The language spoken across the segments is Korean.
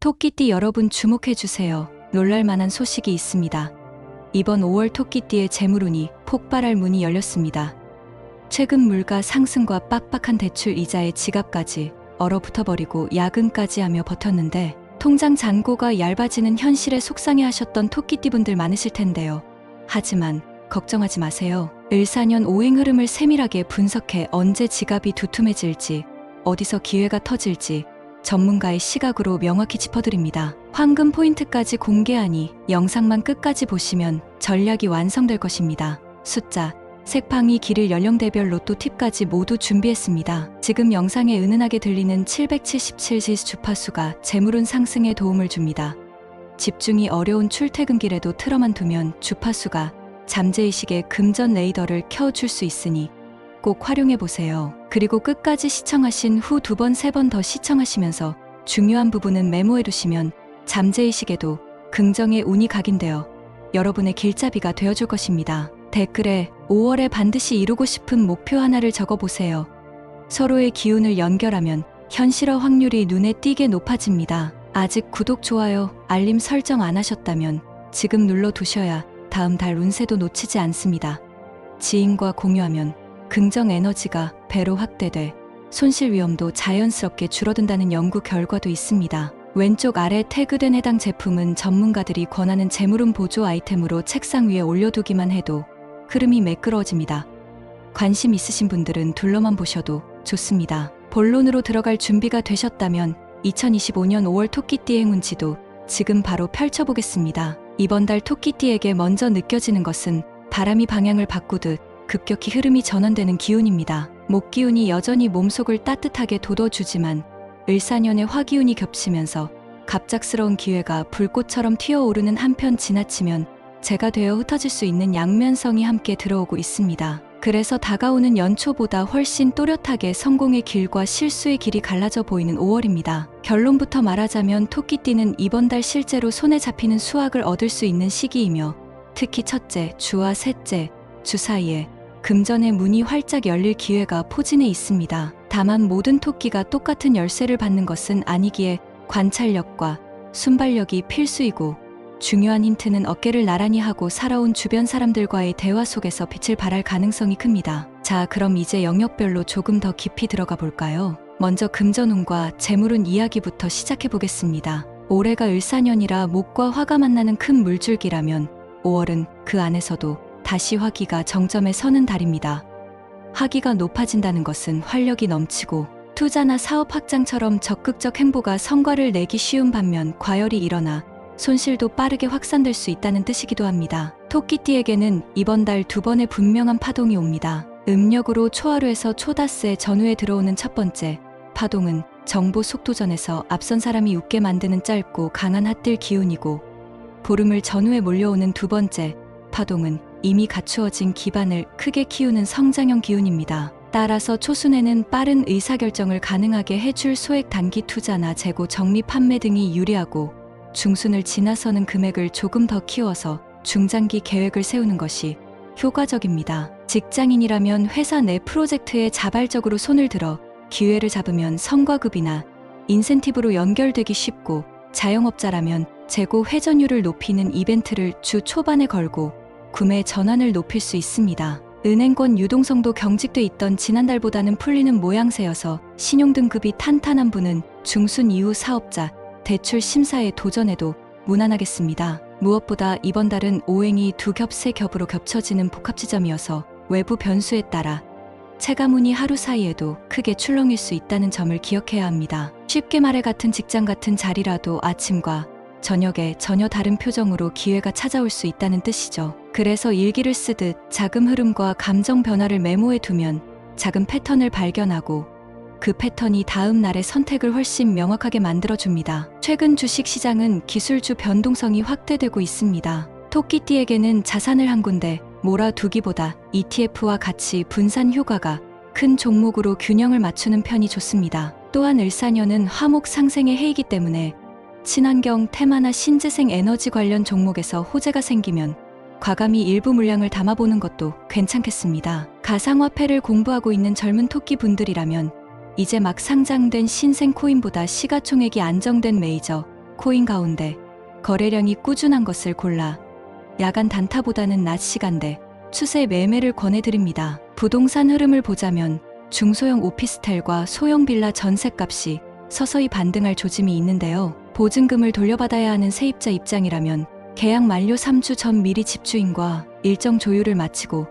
토끼띠 여러분 주목해주세요. 놀랄만한 소식이 있습니다. 이번 5월 토끼띠의 재물운이 폭발할 문이 열렸습니다. 최근 물가 상승과 빡빡한 대출 이자에 지갑까지 얼어붙어버리고 야근까지 하며 버텼는데 통장 잔고가 얇아지는 현실에 속상해하셨던 토끼띠분들 많으실 텐데요. 하지만 걱정하지 마세요. 을사년 오행 흐름을 세밀하게 분석해 언제 지갑이 두툼해질지, 어디서 기회가 터질지 전문가의 시각으로 명확히 짚어드립니다. 황금 포인트까지 공개하니 영상만 끝까지 보시면 전략이 완성될 것입니다. 숫자, 색팡이, 길을, 연령대별 로또 팁까지 모두 준비했습니다. 지금 영상에 은은하게 들리는 777 주파수가 재물운 상승에 도움을 줍니다. 집중이 어려운 출퇴근길에도 틀어만 두면 주파수가 잠재의식의 금전 레이더를 켜줄 수 있으니 꼭 활용해보세요. 그리고 끝까지 시청하신 후 2번, 3번 더 시청하시면서 중요한 부분은 메모해두시면 잠재의식에도 긍정의 운이 각인되어 여러분의 길잡이가 되어줄 것입니다. 댓글에 5월에 반드시 이루고 싶은 목표 하나를 적어보세요. 서로의 기운을 연결하면 현실화 확률이 눈에 띄게 높아집니다. 아직 구독, 좋아요, 알림 설정 안 하셨다면 지금 눌러두셔야 다음 달 운세도 놓치지 않습니다. 지인과 공유하면 긍정 에너지가 배로 확대돼 손실 위험도 자연스럽게 줄어든다는 연구 결과도 있습니다. 왼쪽 아래 태그된 해당 제품은 전문가들이 권하는 재물운 보조 아이템으로 책상 위에 올려두기만 해도 흐름이 매끄러워집니다. 관심 있으신 분들은 둘러만 보셔도 좋습니다. 본론으로 들어갈 준비가 되셨다면 2025년 5월 토끼띠 행운지도 지금 바로 펼쳐보겠습니다. 이번 달 토끼띠에게 먼저 느껴지는 것은 바람이 방향을 바꾸듯 급격히 흐름이 전환되는 기운입니다. 목기운이 여전히 몸속을 따뜻하게 돋워주지만 을사년의 화기운이 겹치면서 갑작스러운 기회가 불꽃처럼 튀어오르는 한편 지나치면 재가 되어 흩어질 수 있는 양면성이 함께 들어오고 있습니다. 그래서 다가오는 연초보다 훨씬 또렷하게 성공의 길과 실수의 길이 갈라져 보이는 5월입니다. 결론부터 말하자면 토끼띠는 이번 달 실제로 손에 잡히는 수확을 얻을 수 있는 시기이며 특히 첫째 주와 셋째 주 사이에 금전의 문이 활짝 열릴 기회가 포진해 있습니다. 다만 모든 토끼가 똑같은 열쇠를 받는 것은 아니기에 관찰력과 순발력이 필수이고 중요한 힌트는 어깨를 나란히 하고 살아온 주변 사람들과의 대화 속에서 빛을 발할 가능성이 큽니다. 자, 그럼 이제 영역별로 조금 더 깊이 들어가 볼까요? 먼저 금전운과 재물운 이야기부터 시작해 보겠습니다. 올해가 을사년이라 목과 화가 만나는 큰 물줄기라면 5월은 그 안에서도 다시 화기가 정점에 서는 달입니다. 화기가 높아진다는 것은 활력이 넘치고 투자나 사업 확장처럼 적극적 행보가 성과를 내기 쉬운 반면 과열이 일어나 손실도 빠르게 확산될 수 있다는 뜻이기도 합니다. 토끼띠에게는 이번 달 2번의 분명한 파동이 옵니다. 음력으로 초하루에서 초닷새 전후에 들어오는 첫 번째 파동은 정보 속도전에서 앞선 사람이 웃게 만드는 짧고 강한 핫들 기운이고, 보름을 전후에 몰려오는 두 번째 파동은 이미 갖추어진 기반을 크게 키우는 성장형 기운입니다. 따라서 초순에는 빠른 의사결정을 가능하게 해줄 소액 단기 투자나 재고 정리 판매 등이 유리하고, 중순을 지나서는 금액을 조금 더 키워서 중장기 계획을 세우는 것이 효과적입니다. 직장인이라면 회사 내 프로젝트에 자발적으로 손을 들어 기회를 잡으면 성과급이나 인센티브로 연결되기 쉽고, 자영업자라면 재고 회전율을 높이는 이벤트를 주 초반에 걸고 구매 전환을 높일 수 있습니다. 은행권 유동성도 경직돼 있던 지난달보다는 풀리는 모양새여서 신용등급이 탄탄한 분은 중순 이후 사업자, 대출 심사에 도전해도 무난하겠습니다. 무엇보다 이번 달은 오행이 두 겹, 세 겹으로 겹쳐지는 복합지점이어서 외부 변수에 따라 체감운이 하루 사이에도 크게 출렁일 수 있다는 점을 기억해야 합니다. 쉽게 말해 같은 직장 같은 자리라도 아침과 저녁에 전혀 다른 표정으로 기회가 찾아올 수 있다는 뜻이죠. 그래서 일기를 쓰듯 자금 흐름과 감정 변화를 메모해 두면 작은 패턴을 발견하고 그 패턴이 다음 날의 선택을 훨씬 명확하게 만들어줍니다. 최근 주식시장은 기술주 변동성이 확대되고 있습니다. 토끼띠에게는 자산을 한 군데 몰아두기보다 ETF와 같이 분산 효과가 큰 종목으로 균형을 맞추는 편이 좋습니다. 또한 을사년은 화목 상생의 해이기 때문에 친환경, 테마나 신재생 에너지 관련 종목에서 호재가 생기면 과감히 일부 물량을 담아보는 것도 괜찮겠습니다. 가상화폐를 공부하고 있는 젊은 토끼 분들이라면 이제 막 상장된 신생 코인보다 시가총액이 안정된 메이저 코인 가운데 거래량이 꾸준한 것을 골라 야간 단타보다는 낮 시간대 추세 매매를 권해드립니다. 부동산 흐름을 보자면 중소형 오피스텔과 소형 빌라 전셋값이 서서히 반등할 조짐이 있는데요. 보증금을 돌려받아야 하는 세입자 입장이라면 계약 만료 3주 전 미리 집주인과 일정 조율을 마치고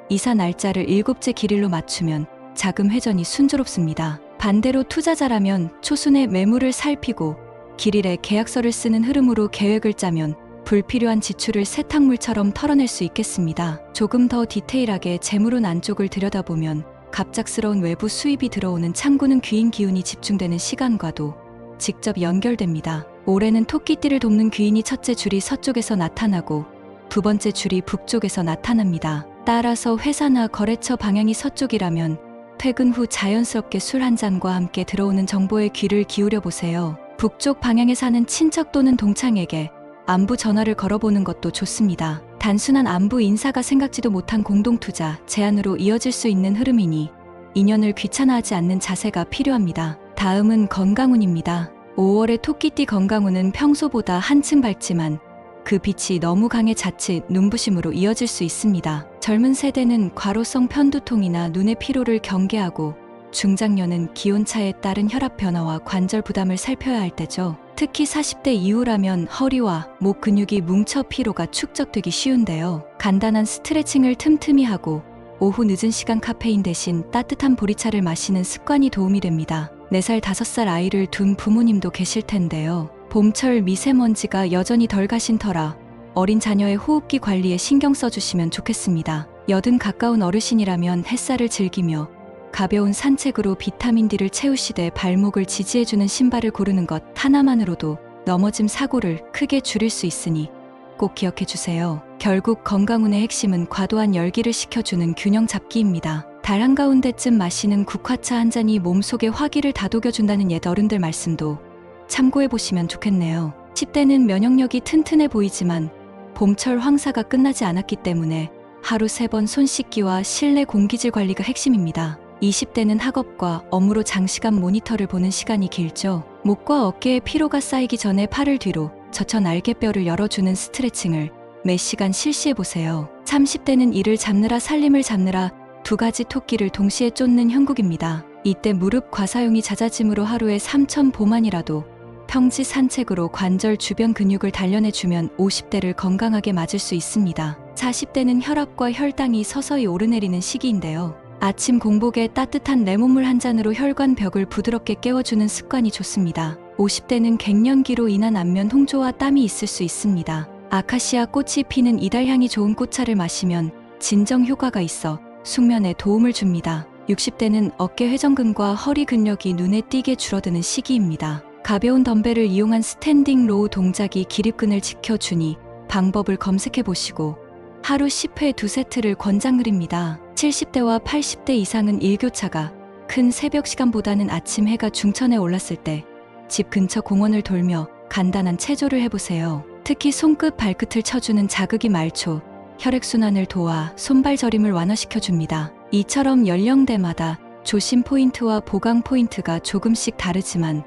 이사 날짜를 7째 길일로 맞추면 자금 회전이 순조롭습니다. 반대로 투자자라면 초순에 매물을 살피고 길일에 계약서를 쓰는 흐름으로 계획을 짜면 불필요한 지출을 세탁물처럼 털어낼 수 있겠습니다. 조금 더 디테일하게 재물운 안쪽을 들여다보면 갑작스러운 외부 수입이 들어오는 창구는 귀인 기운이 집중되는 시간과도 직접 연결됩니다. 올해는 토끼띠를 돕는 귀인이 첫째 줄이 서쪽에서 나타나고 두 번째 줄이 북쪽에서 나타납니다. 따라서 회사나 거래처 방향이 서쪽이라면 퇴근 후 자연스럽게 술 한 잔과 함께 들어오는 정보에 귀를 기울여 보세요. 북쪽 방향에 사는 친척 또는 동창에게 안부 전화를 걸어보는 것도 좋습니다. 단순한 안부 인사가 생각지도 못한 공동투자, 제안으로 이어질 수 있는 흐름이니 인연을 귀찮아하지 않는 자세가 필요합니다. 다음은 건강운입니다. 5월의 토끼띠 건강운은 평소보다 한층 밝지만 그 빛이 너무 강해 자칫 눈부심으로 이어질 수 있습니다. 젊은 세대는 과로성 편두통이나 눈의 피로를 경계하고 중장년은 기온차에 따른 혈압 변화와 관절 부담을 살펴야 할 때죠. 특히 40대 이후라면 허리와 목 근육이 뭉쳐 피로가 축적되기 쉬운데요. 간단한 스트레칭을 틈틈이 하고 오후 늦은 시간 카페인 대신 따뜻한 보리차를 마시는 습관이 도움이 됩니다. 4살, 5살 아이를 둔 부모님도 계실 텐데요. 봄철 미세먼지가 여전히 덜 가신 터라 어린 자녀의 호흡기 관리에 신경 써주시면 좋겠습니다. 80 가까운 어르신이라면 햇살을 즐기며 가벼운 산책으로 비타민 D를 채우시되 발목을 지지해주는 신발을 고르는 것 하나만으로도 넘어짐 사고를 크게 줄일 수 있으니 꼭 기억해 주세요. 결국 건강운의 핵심은 과도한 열기를 식혀주는 균형 잡기입니다. 달 한가운데쯤 마시는 국화차 한 잔이 몸속에 화기를 다독여준다는 옛 어른들 말씀도 참고해 보시면 좋겠네요. 10대는 면역력이 튼튼해 보이지만 봄철 황사가 끝나지 않았기 때문에 하루 3번 손 씻기와 실내 공기질 관리가 핵심입니다. 20대는 학업과 업무로 장시간 모니터를 보는 시간이 길죠. 목과 어깨에 피로가 쌓이기 전에 팔을 뒤로 젖혀 날개뼈를 열어주는 스트레칭을 몇 시간 실시해보세요. 30대는 일을 잡느라 살림을 잡느라 2가지 토끼를 동시에 쫓는 형국입니다. 이때 무릎 과사용이 잦아짐으로 하루에 3,000보만이라도 평지 산책으로 관절 주변 근육을 단련해주면 50대를 건강하게 맞을 수 있습니다. 40대는 혈압과 혈당이 서서히 오르내리는 시기인데요. 아침 공복에 따뜻한 레몬물 한 잔으로 혈관 벽을 부드럽게 깨워주는 습관이 좋습니다. 50대는 갱년기로 인한 안면 홍조와 땀이 있을 수 있습니다. 아카시아 꽃이 피는 이달향이 좋은 꽃차를 마시면 진정 효과가 있어 숙면에 도움을 줍니다. 60대는 어깨 회전근과 허리 근력이 눈에 띄게 줄어드는 시기입니다. 가벼운 덤벨을 이용한 스탠딩 로우 동작이 기립근을 지켜주니 방법을 검색해 보시고 하루 10회 2세트를 권장드립니다. 70대와 80대 이상은 일교차가 큰 새벽 시간보다는 아침 해가 중천에 올랐을 때 집 근처 공원을 돌며 간단한 체조를 해보세요. 특히 손끝 발끝을 쳐주는 자극이 말초, 혈액순환을 도와 손발 저림을 완화시켜줍니다. 이처럼 연령대마다 조심 포인트와 보강 포인트가 조금씩 다르지만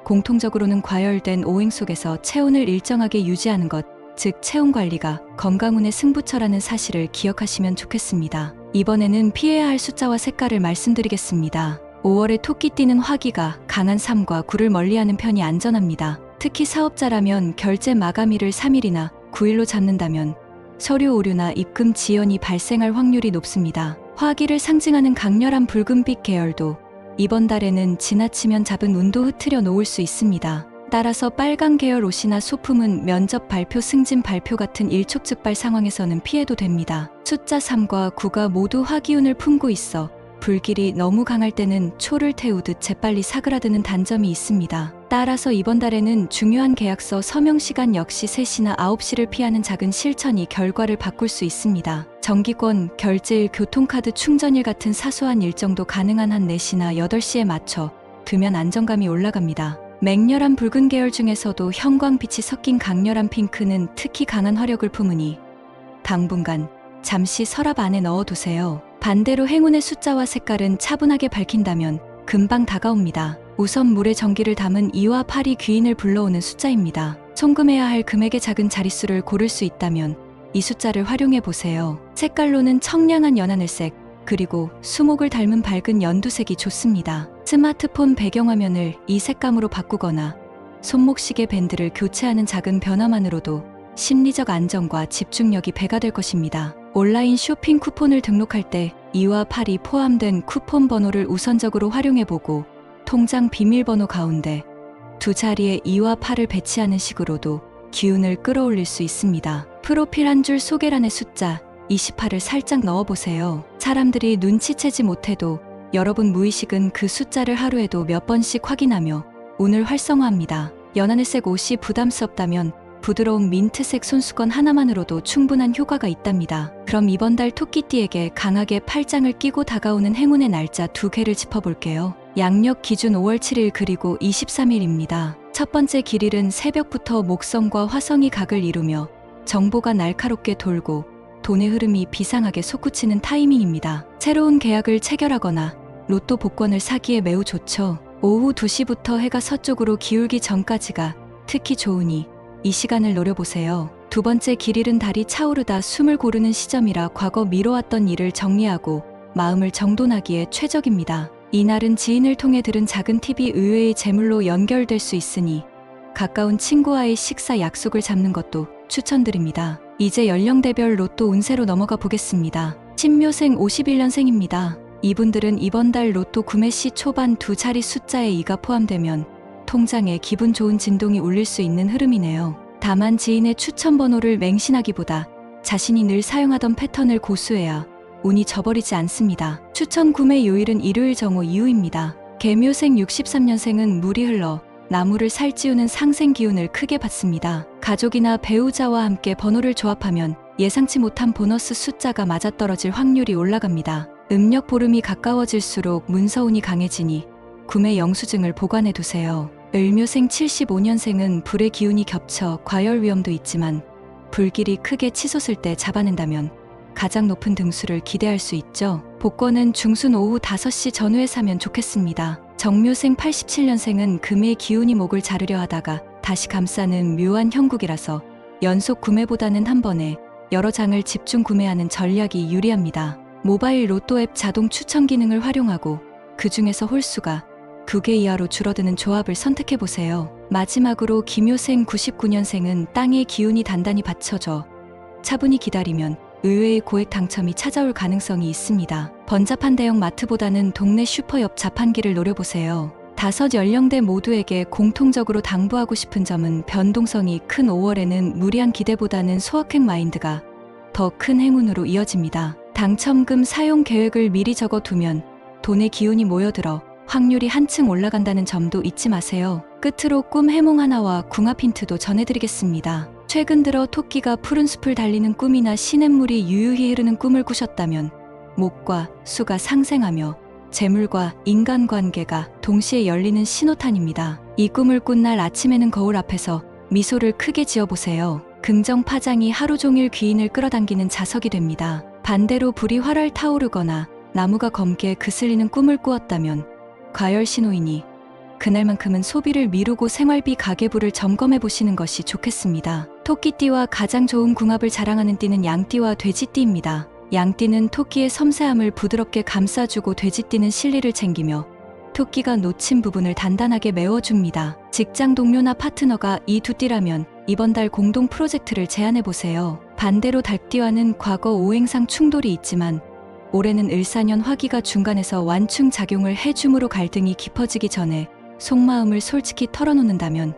공통적으로는 과열된 오행 속에서 체온을 일정하게 유지하는 것, 즉 체온 관리가 건강운의 승부처라는 사실을 기억하시면 좋겠습니다. 이번에는 피해야 할 숫자와 색깔을 말씀드리겠습니다. 5월에 토끼띠는 화기가 강한 3과 9를 멀리하는 편이 안전합니다. 특히 사업자라면 결제 마감일을 3일이나 9일로 잡는다면 서류 오류나 입금 지연이 발생할 확률이 높습니다. 화기를 상징하는 강렬한 붉은빛 계열도 이번 달에는 지나치면 잡은 운도 흐트려 놓을 수 있습니다. 따라서 빨간 계열 옷이나 소품은 면접 발표, 승진 발표 같은 일촉즉발 상황에서는 피해도 됩니다. 숫자 3과 9가 모두 화기운을 품고 있어 불길이 너무 강할 때는 초를 태우듯 재빨리 사그라드는 단점이 있습니다. 따라서 이번 달에는 중요한 계약서 서명 시간 역시 3시나 9시를 피하는 작은 실천이 결과를 바꿀 수 있습니다. 정기권, 결제일, 교통카드 충전일 같은 사소한 일정도 가능한 한 4시나 8시에 맞춰 두면 안정감이 올라갑니다. 맹렬한 붉은 계열 중에서도 형광빛이 섞인 강렬한 핑크는 특히 강한 화력을 품으니 당분간 잠시 서랍 안에 넣어두세요. 반대로 행운의 숫자와 색깔은 차분하게 밝힌다면 금방 다가옵니다. 우선 물에 전기를 담은 2와 8이 귀인을 불러오는 숫자입니다. 송금해야 할 금액의 작은 자릿수를 고를 수 있다면 이 숫자를 활용해 보세요. 색깔로는 청량한 연하늘색, 그리고 수목을 닮은 밝은 연두색이 좋습니다. 스마트폰 배경화면을 이 색감으로 바꾸거나 손목시계 밴드를 교체하는 작은 변화만으로도 심리적 안정과 집중력이 배가 될 것입니다. 온라인 쇼핑 쿠폰을 등록할 때 2와 8이 포함된 쿠폰 번호를 우선적으로 활용해보고 통장 비밀번호 가운데 두 자리에 2와 8을 배치하는 식으로도 기운을 끌어올릴 수 있습니다. 프로필 한 줄 소개란의 숫자 28을 살짝 넣어보세요. 사람들이 눈치채지 못해도 여러분 무의식은 그 숫자를 하루에도 몇 번씩 확인하며 운을 활성화합니다. 연하늘색 옷이 부담스럽다면 부드러운 민트색 손수건 하나만으로도 충분한 효과가 있답니다. 그럼 이번 달 토끼띠에게 강하게 팔짱을 끼고 다가오는 행운의 날짜 2개를 짚어볼게요. 양력 기준 5월 7일 그리고 23일입니다. 첫 번째 길일은 새벽부터 목성과 화성이 각을 이루며 정보가 날카롭게 돌고 돈의 흐름이 비상하게 솟구치는 타이밍입니다. 새로운 계약을 체결하거나 로또 복권을 사기에 매우 좋죠. 오후 2시부터 해가 서쪽으로 기울기 전까지가 특히 좋으니 이 시간을 노려보세요. 두 번째 길일은 달이 차오르다 숨을 고르는 시점이라 과거 미뤄왔던 일을 정리하고 마음을 정돈하기에 최적입니다. 이날은 지인을 통해 들은 작은 팁이 의외의 재물로 연결될 수 있으니 가까운 친구와의 식사 약속을 잡는 것도 추천드립니다. 이제 연령대별 로또 운세로 넘어가 보겠습니다. 신묘생 51년생입니다. 이분들은 이번 달 로또 구매 시 초반 두 자리 숫자에 2가 포함되면 통장에 기분 좋은 진동이 울릴 수 있는 흐름이네요. 다만 지인의 추천 번호를 맹신하기보다 자신이 늘 사용하던 패턴을 고수해야 운이 져버리지 않습니다. 추천 구매 요일은 일요일 정오 이후입니다. 개묘생 63년생은 물이 흘러 나무를 살찌우는 상생 기운을 크게 받습니다. 가족이나 배우자와 함께 번호를 조합하면 예상치 못한 보너스 숫자가 맞아떨어질 확률이 올라갑니다. 음력 보름이 가까워질수록 문서운이 강해지니 구매 영수증을 보관해 두세요. 을묘생 75년생은 불의 기운이 겹쳐 과열 위험도 있지만 불길이 크게 치솟을 때 잡아낸다면 가장 높은 등수를 기대할 수 있죠. 복권은 중순 오후 5시 전후에 사면 좋겠습니다. 정묘생 87년생은 금의 기운이 목을 자르려 하다가 다시 감싸는 묘한 형국이라서 연속 구매보다는 한 번에 여러 장을 집중 구매하는 전략이 유리합니다. 모바일 로또 앱 자동 추천 기능을 활용하고 그 중에서 홀수가 2개 이하로 줄어드는 조합을 선택해보세요. 마지막으로 기묘생 99년생은 땅의 기운이 단단히 받쳐져 차분히 기다리면 의외의 고액 당첨이 찾아올 가능성이 있습니다. 번잡한 대형 마트보다는 동네 슈퍼 옆 자판기를 노려보세요. 5 연령대 모두에게 공통적으로 당부하고 싶은 점은 변동성이 큰 5월에는 무리한 기대보다는 소확행 마인드가 더 큰 행운으로 이어집니다. 당첨금 사용 계획을 미리 적어두면 돈의 기운이 모여들어 확률이 한층 올라간다는 점도 잊지 마세요. 끝으로 꿈 해몽 하나와 궁합 힌트도 전해드리겠습니다. 최근 들어 토끼가 푸른 숲을 달리는 꿈이나 시냇물이 유유히 흐르는 꿈을 꾸셨다면 목과 수가 상생하며 재물과 인간관계가 동시에 열리는 신호탄입니다. 이 꿈을 꾼 날 아침에는 거울 앞에서 미소를 크게 지어보세요. 긍정 파장이 하루 종일 귀인을 끌어당기는 자석이 됩니다. 반대로 불이 활활 타오르거나 나무가 검게 그슬리는 꿈을 꾸었다면 과열 신호이니 그날만큼은 소비를 미루고 생활비 가계부를 점검해 보시는 것이 좋겠습니다. 토끼띠와 가장 좋은 궁합을 자랑하는 띠는 양띠와 돼지띠입니다. 양띠는 토끼의 섬세함을 부드럽게 감싸주고 돼지띠는 실리를 챙기며 토끼가 놓친 부분을 단단하게 메워줍니다. 직장 동료나 파트너가 이 두 띠라면 이번 달 공동 프로젝트를 제안해보세요. 반대로 닭띠와는 과거 오행상 충돌이 있지만 올해는 을사년 화기가 중간에서 완충 작용을 해줌으로 갈등이 깊어지기 전에 속마음을 솔직히 털어놓는다면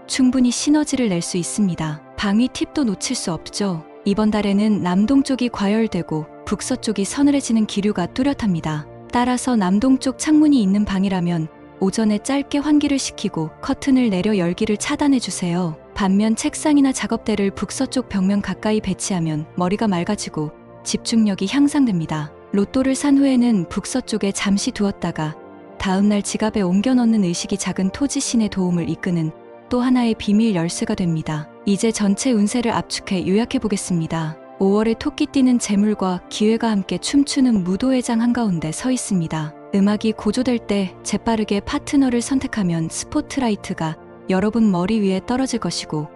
충분히 시너지를 낼 수 있습니다. 방위 팁도 놓칠 수 없죠. 이번 달에는 남동쪽이 과열되고 북서쪽이 서늘해지는 기류가 뚜렷합니다. 따라서 남동쪽 창문이 있는 방이라면 오전에 짧게 환기를 시키고 커튼을 내려 열기를 차단해주세요. 반면 책상이나 작업대를 북서쪽 벽면 가까이 배치하면 머리가 맑아지고 집중력이 향상됩니다. 로또를 산 후에는 북서쪽에 잠시 두었다가 다음날 지갑에 옮겨 넣는 의식이 작은 토지신의 도움을 이끄는 또 하나의 비밀 열쇠가 됩니다. 이제 전체 운세를 압축해 요약해 보겠습니다. 5월의 토끼띠는 재물과 기회가 함께 춤추는 무도회장 한가운데 서 있습니다. 음악이 고조될 때 재빠르게 파트너를 선택하면 스포트라이트가 여러분 머리 위에 떨어질 것이고,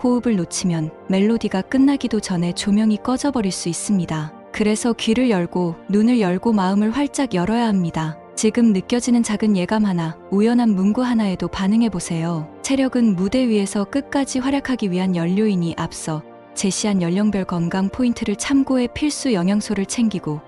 호흡을 놓치면 멜로디가 끝나기도 전에 조명이 꺼져버릴 수 있습니다. 그래서 귀를 열고 눈을 열고 마음을 활짝 열어야 합니다. 지금 느껴지는 작은 예감 하나, 우연한 문구 하나에도 반응해보세요. 체력은 무대 위에서 끝까지 활약하기 위한 연료이니 앞서 제시한 연령별 건강 포인트를 참고해 필수 영양소를 챙기고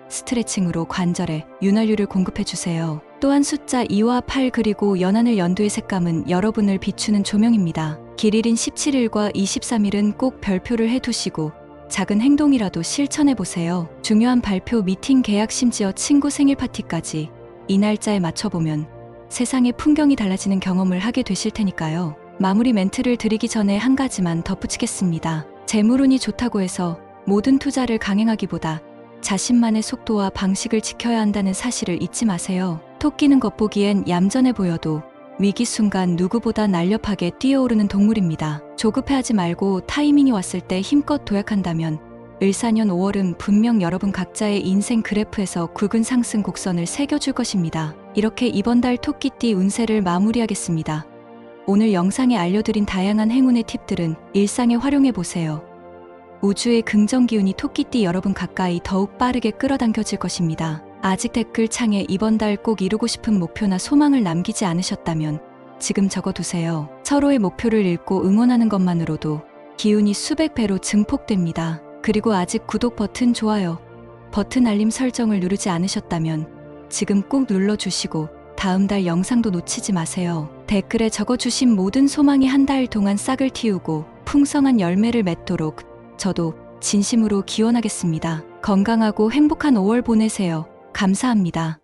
스트레칭으로 관절에 윤활유를 공급해주세요. 또한 숫자 2와 8 그리고 연하늘 연두의 색감은 여러분을 비추는 조명입니다. 길일인 17일과 23일은 꼭 별표를 해두시고 작은 행동이라도 실천해보세요. 중요한 발표, 미팅, 계약, 심지어 친구 생일 파티까지 이 날짜에 맞춰보면 세상의 풍경이 달라지는 경험을 하게 되실 테니까요. 마무리 멘트를 드리기 전에 한 가지만 덧붙이겠습니다. 재물운이 좋다고 해서 모든 투자를 강행하기보다 자신만의 속도와 방식을 지켜야 한다는 사실을 잊지 마세요. 토끼는 겉보기엔 얌전해 보여도 위기 순간 누구보다 날렵하게 뛰어오르는 동물입니다. 조급해하지 말고 타이밍이 왔을 때 힘껏 도약한다면 을사년 5월은 분명 여러분 각자의 인생 그래프에서 굵은 상승 곡선을 새겨줄 것입니다. 이렇게 이번 달 토끼띠 운세를 마무리하겠습니다. 오늘 영상에 알려드린 다양한 행운의 팁들은 일상에 활용해보세요. 우주의 긍정 기운이 토끼띠 여러분 가까이 더욱 빠르게 끌어당겨질 것입니다. 아직 댓글창에 이번 달 꼭 이루고 싶은 목표나 소망을 남기지 않으셨다면 지금 적어두세요. 서로의 목표를 읽고 응원하는 것만으로도 기운이 수백 배로 증폭됩니다. 그리고 아직 구독 버튼, 좋아요 버튼, 알림 설정을 누르지 않으셨다면 지금 꼭 눌러주시고 다음 달 영상도 놓치지 마세요. 댓글에 적어주신 모든 소망이 한 달 동안 싹을 틔우고 풍성한 열매를 맺도록 저도 진심으로 기원하겠습니다. 건강하고 행복한 5월 보내세요. 감사합니다.